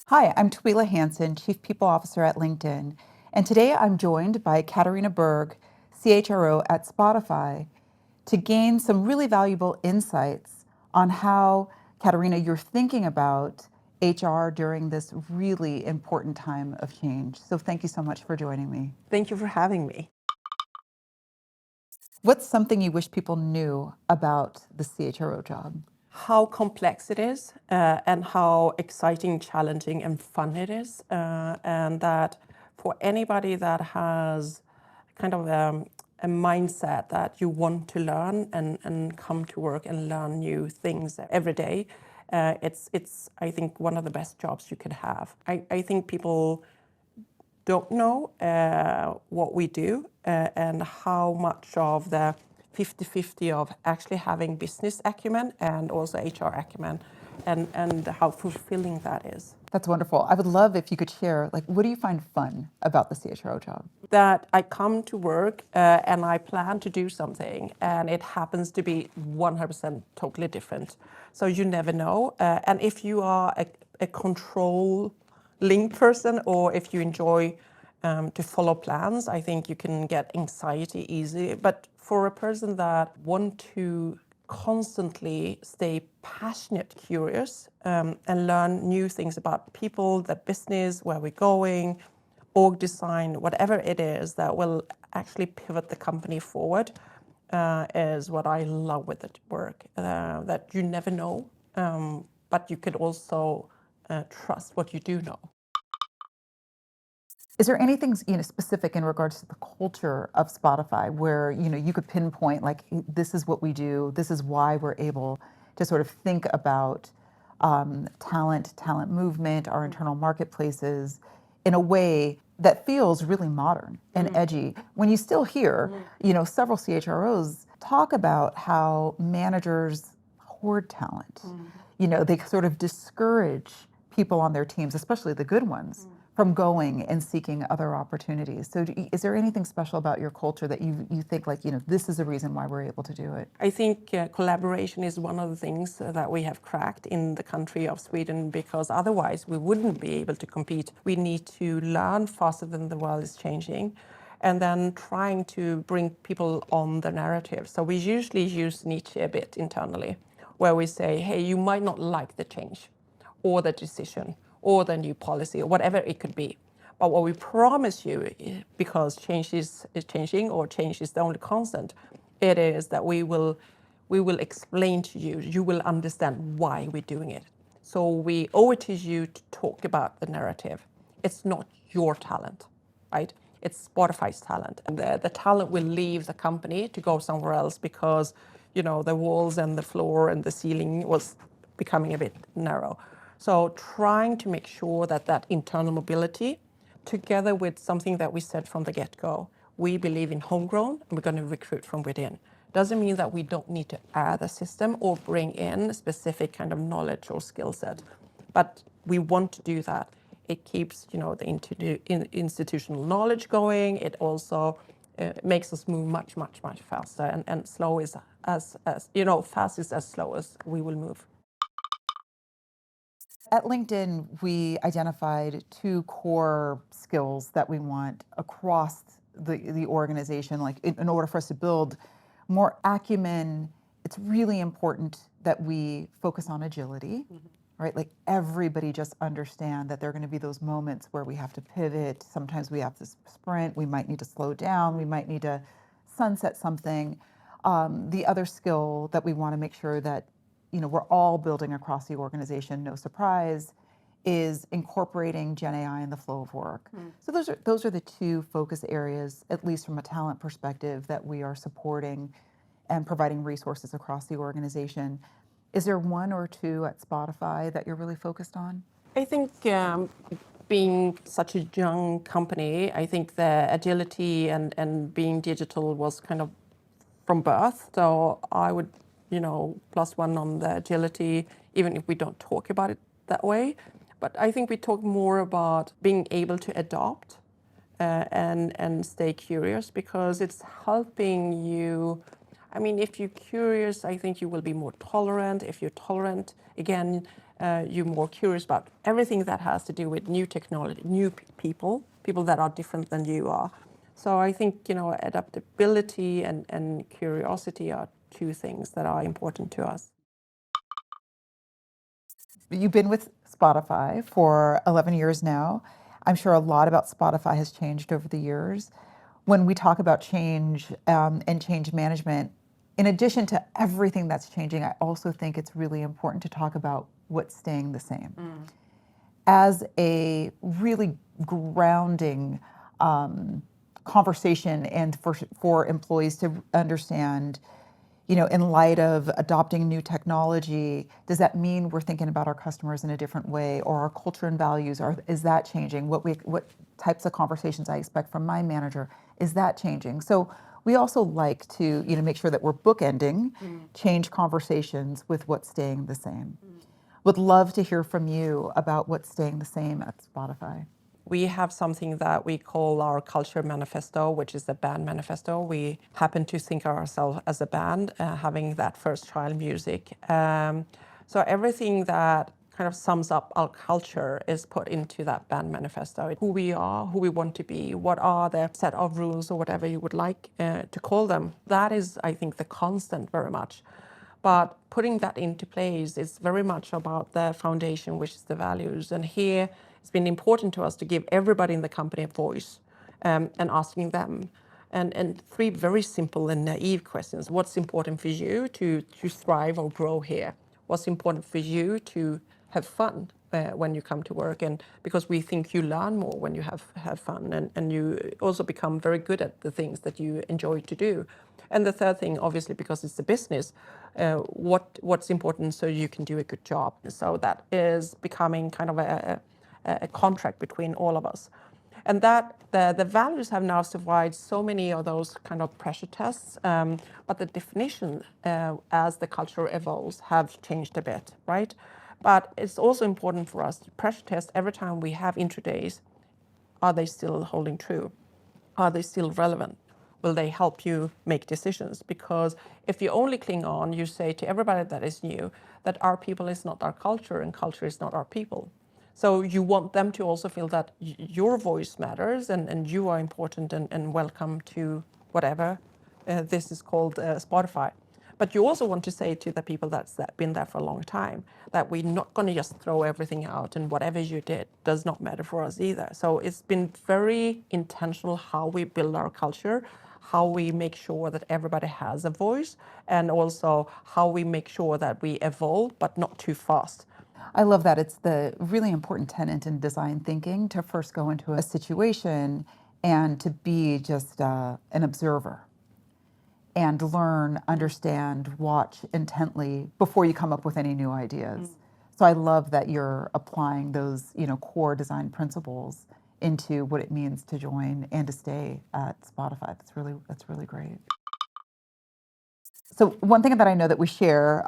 Hi, I'm Teulia Hanson, Chief People Officer at LinkedIn, and today I'm joined by Katarina Berg, CHRO at Spotify, to gain some really valuable insights on how, Katarina, you're thinking about HR during this really important time of change. So thank you so much for joining me. Thank you for having me. What's something you wish people knew about the CHRO job? How complex it is, and how exciting, challenging, and fun it is. And that for anybody that has kind of a mindset that you want to learn and come to work and learn new things every day, it's I think, one of the best jobs you could have. I think people don't know what we do and how much of the 50-50 of actually having business acumen and also HR acumen and how fulfilling that is. That's wonderful. I would love if you could share, what do you find fun about the CHRO job? That I come to work and I plan to do something and it happens to be 100% totally different. So you never know. And if you are a controlling person or if you enjoy to follow plans, I think you can get anxiety easy. But for a person that want to constantly stay passionate, curious, and learn new things about people, the business, where we're going, org design, whatever it is that will actually pivot the company forward, is what I love with the work. That you never know, but you could also trust what you do know. Is there anything specific in regards to the culture of Spotify where you could pinpoint this is what we do, this is why we're able to sort of think about talent movement, our internal marketplaces in a way that feels really modern and edgy? When you still hear, several CHROs talk about how managers hoard talent. They sort of discourage people on their teams, especially the good ones, from going and seeking other opportunities. So is there anything special about your culture that you think this is the reason why we're able to do it? I think collaboration is one of the things that we have cracked in the country of Sweden, because otherwise we wouldn't be able to compete. We need to learn faster than the world is changing, and then trying to bring people on the narrative. So we usually use niche a bit internally, where we say, hey, you might not like the change or the decision or the new policy or whatever it could be. But what we promise you, because change is changing or change is the only constant, it is that we will explain to you, you will understand why we're doing it. So we owe it to you to talk about the narrative. It's not your talent, right? It's Spotify's talent. And the talent will leave the company to go somewhere else because, the walls and the floor and the ceiling was becoming a bit narrow. So trying to make sure that that internal mobility, together with something that we said from the get-go, we believe in homegrown and we're going to recruit from within. Doesn't mean that we don't need to add a system or bring in a specific kind of knowledge or skill set, but we want to do that. It keeps, the institutional knowledge going. It also makes us move much, much, much faster, and slow is as fast is as slow as we will move. At LinkedIn, we identified two core skills that we want across the organization. In order for us to build more acumen, it's really important that we focus on agility, right? Like everybody just understand that there are going to be those moments where we have to pivot. Sometimes we have to sprint. We might need to slow down. We might need to sunset something. The other skill that we want to make sure that we're all building across the organization, no surprise, is incorporating Gen AI in the flow of work. So those are the two focus areas, at least from a talent perspective, that we are supporting and providing resources across the organization. Is there one or two at Spotify that you're really focused on? I think being such a young company, I think the agility and being digital was kind of from birth. So I would, +1 on the agility, even if we don't talk about it that way. But I think we talk more about being able to adopt and stay curious, because it's helping you I mean, if you're curious, I think you will be more tolerant. If you're tolerant, again, you're more curious about everything that has to do with new technology, new people that are different than you are. So I think, adaptability and curiosity are two things that are important to us. You've been with Spotify for 11 years now. I'm sure a lot about Spotify has changed over the years. When we talk about change and change management, in addition to everything that's changing, I also think it's really important to talk about what's staying the same. As a really grounding conversation and for employees to understand, in light of adopting new technology, does that mean we're thinking about our customers in a different way, or our culture and values, is that changing? What types of conversations I expect from my manager, is that changing? So we also like to make sure that we're bookending change conversations with what's staying the same. Would love to hear from you about what's staying the same at Spotify. We have something that we call our culture manifesto, which is the band manifesto. We happen to think of ourselves as a band, having that first child music. So everything that kind of sums up our culture is put into that band manifesto. Who we are, who we want to be, what are the set of rules or whatever you would like to call them. That is, I think, the constant very much. But putting that into place is very much about the foundation, which is the values. And here it's been important to us to give everybody in the company a voice and asking them. And three very simple and naive questions. What's important for you to thrive or grow here? What's important for you to have fun when you come to work? And because we think you learn more when you have fun and you also become very good at the things that you enjoy to do. And the third thing, obviously, because it's a business, what's important so you can do a good job. So that is becoming kind of a contract between all of us. And that the values have now survived so many of those kind of pressure tests, but the definition as the culture evolves have changed a bit, right? But it's also important for us to pressure test every time we have intro days. Are they still holding true? Are they still relevant? Will they help you make decisions? Because if you only cling on, you say to everybody that is new that our people is not our culture and culture is not our people. So you want them to also feel that your voice matters and you are important and welcome to whatever this is called Spotify. But you also want to say to the people that's been there for a long time that we're not going to just throw everything out and whatever you did does not matter for us either. So it's been very intentional how we build our culture, how we make sure that everybody has a voice, and also how we make sure that we evolve but not too fast. I love that. It's the really important tenet in design thinking to first go into a situation and to be just an observer and learn, understand, watch intently before you come up with any new ideas. So I love that you're applying those, core design principles into what it means to join and to stay at Spotify. That's really great. So one thing that I know that we share,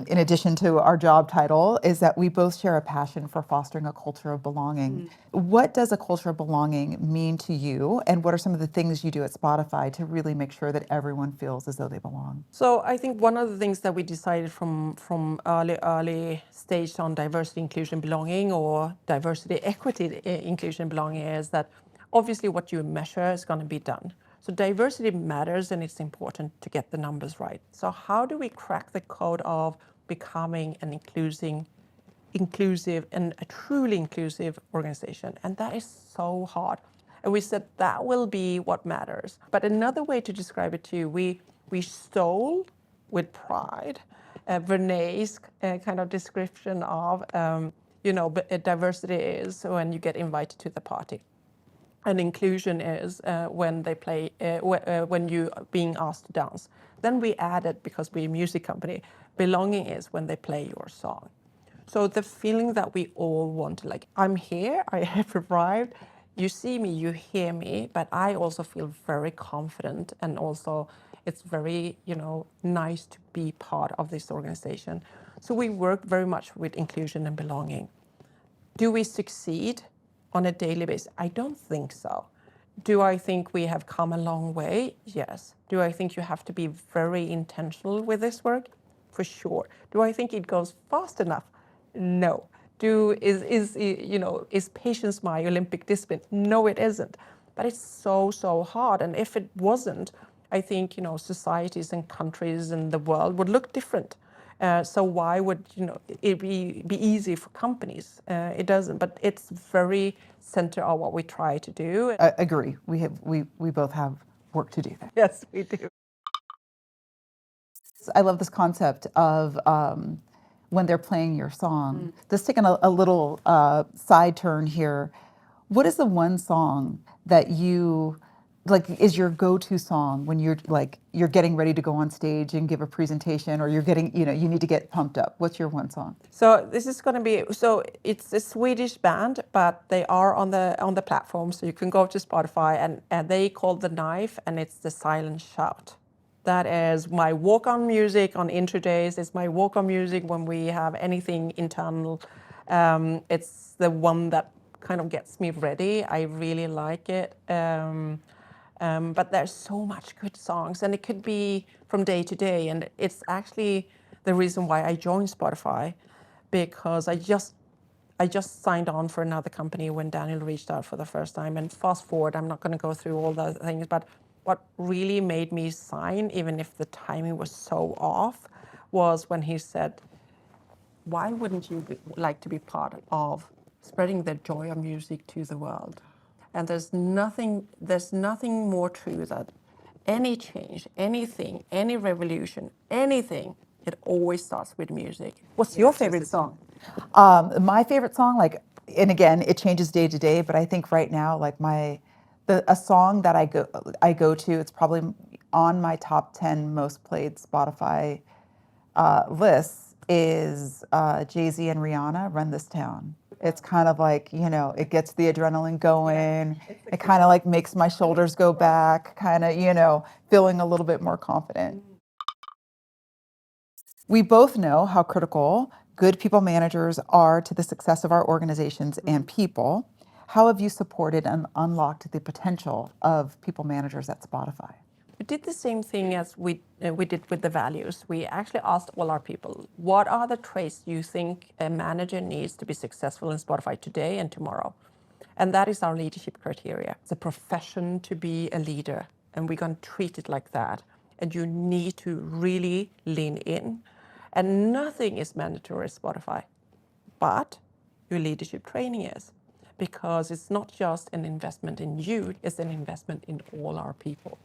in addition to our job title, is that we both share a passion for fostering a culture of belonging. What does a culture of belonging mean to you, and what are some of the things you do at Spotify to really make sure that everyone feels as though they belong? So I think one of the things that we decided from early stage on diversity, inclusion, belonging, or diversity, equity, inclusion, belonging is that obviously what you measure is going to be done. So diversity matters and it's important to get the numbers right. So how do we crack the code of becoming an inclusive and a truly inclusive organization? And that is so hard. And we said that will be what matters. But another way to describe it too, we stole with pride Renee's kind of description of, diversity is when you get invited to the party. And inclusion is when they play, when you are being asked to dance. Then we added, because we're a music company, belonging is when they play your song. So the feeling that we all want, like, I'm here, I have arrived, you see me, you hear me, but I also feel very confident, and also it's very, nice to be part of this organization. So we work very much with inclusion and belonging. Do we succeed on a daily basis? I don't think so. Do I think we have come a long way? Yes. Do I think you have to be very intentional with this work? For sure. Do I think it goes fast enough? No. Is patience my Olympic discipline? No, it isn't. But it's so hard. And if it wasn't, I think societies and countries and the world would look different. So why would it be easy for companies? It doesn't, but it's very center of what we try to do. I agree. We both have work to do there. Yes, we do. I love this concept of when they're playing your song. Just taking a little side turn here. What is the one song that you is your go-to song when you're getting ready to go on stage and give a presentation, or you're getting you need to get pumped up? What's your one song? So this is going to be it's a Swedish band, but they are on the platform, so you can go to Spotify, and they call The Knife, and it's The Silent Shout. That is my walk-on music on intro days. It's my walk-on music when we have anything internal. It's the one that kind of gets me ready. I really like it. But there's so much good songs, and it could be from day to day. And it's actually the reason why I joined Spotify, because I just signed on for another company when Daniel reached out for the first time. And fast forward, I'm not going to go through all the things, but what really made me sign, even if the timing was so off, was when he said, why wouldn't you like to be part of spreading the joy of music to the world? And there's nothing more true that any change, anything, any revolution, anything, it always starts with music. What's your favorite song? My favorite song, and again, it changes day to day, but I think right now, a song that I go to, it's probably on my top 10 most played Spotify lists, is Jay-Z and Rihanna, Run This Town. It's kind of it gets the adrenaline going. It kind of makes my shoulders go back, kind of, feeling a little bit more confident. We both know how critical good people managers are to the success of our organizations and people. How have you supported and unlocked the potential of people managers at Spotify? We did the same thing as we did with the values. We actually asked all our people, what are the traits you think a manager needs to be successful in Spotify today and tomorrow? And that is our leadership criteria. It's a profession to be a leader, and we're going to treat it like that. And you need to really lean in. And nothing is mandatory at Spotify, but your leadership training is. Because it's not just an investment in you, it's an investment in all our people,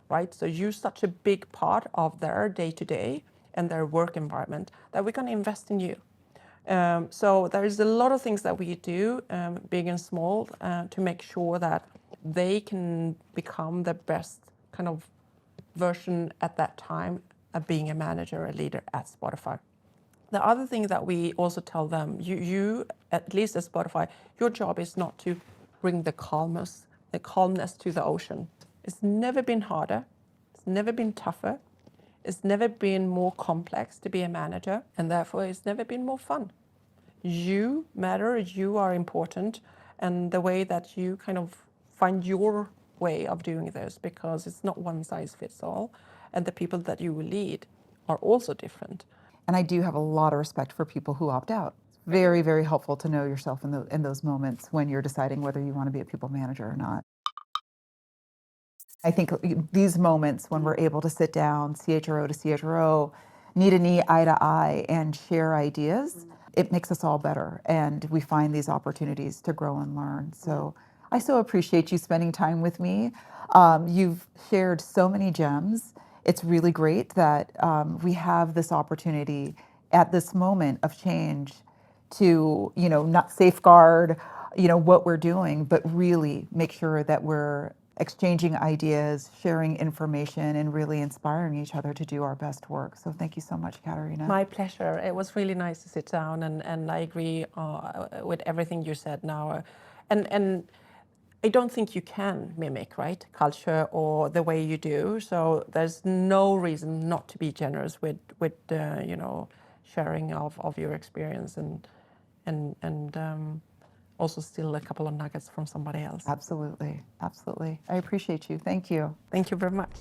right? So you're such a big part of their day-to-day and their work environment that we're going to invest in you. So there is a lot of things that we do, big and small, to make sure that they can become the best kind of version at that time of being a manager, a leader at Spotify. The other thing that we also tell them, you at least at Spotify, your job is not to bring the calmness to the ocean. It's never been harder. It's never been tougher. It's never been more complex to be a manager, and therefore it's never been more fun. You matter, you are important, and the way that you kind of find your way of doing this, because it's not one size fits all, and the people that you will lead are also different. And I do have a lot of respect for people who opt out. Very, very helpful to know yourself in those moments when you're deciding whether you want to be a people manager or not. I think these moments when we're able to sit down, CHRO to CHRO, knee to knee, eye to eye, and share ideas, it makes us all better. And we find these opportunities to grow and learn. So I so appreciate you spending time with me. You've shared so many gems. It's really great that we have this opportunity at this moment of change to, not safeguard, what we're doing, but really make sure that we're exchanging ideas, sharing information, and really inspiring each other to do our best work. So thank you so much, Katarina. My pleasure. It was really nice to sit down, and I agree with everything you said now. And I don't think you can mimic, right, culture or the way you do. So there's no reason not to be generous with sharing of your experience. And also steal a couple of nuggets from somebody else. Absolutely. Absolutely. I appreciate you. Thank you. Thank you very much.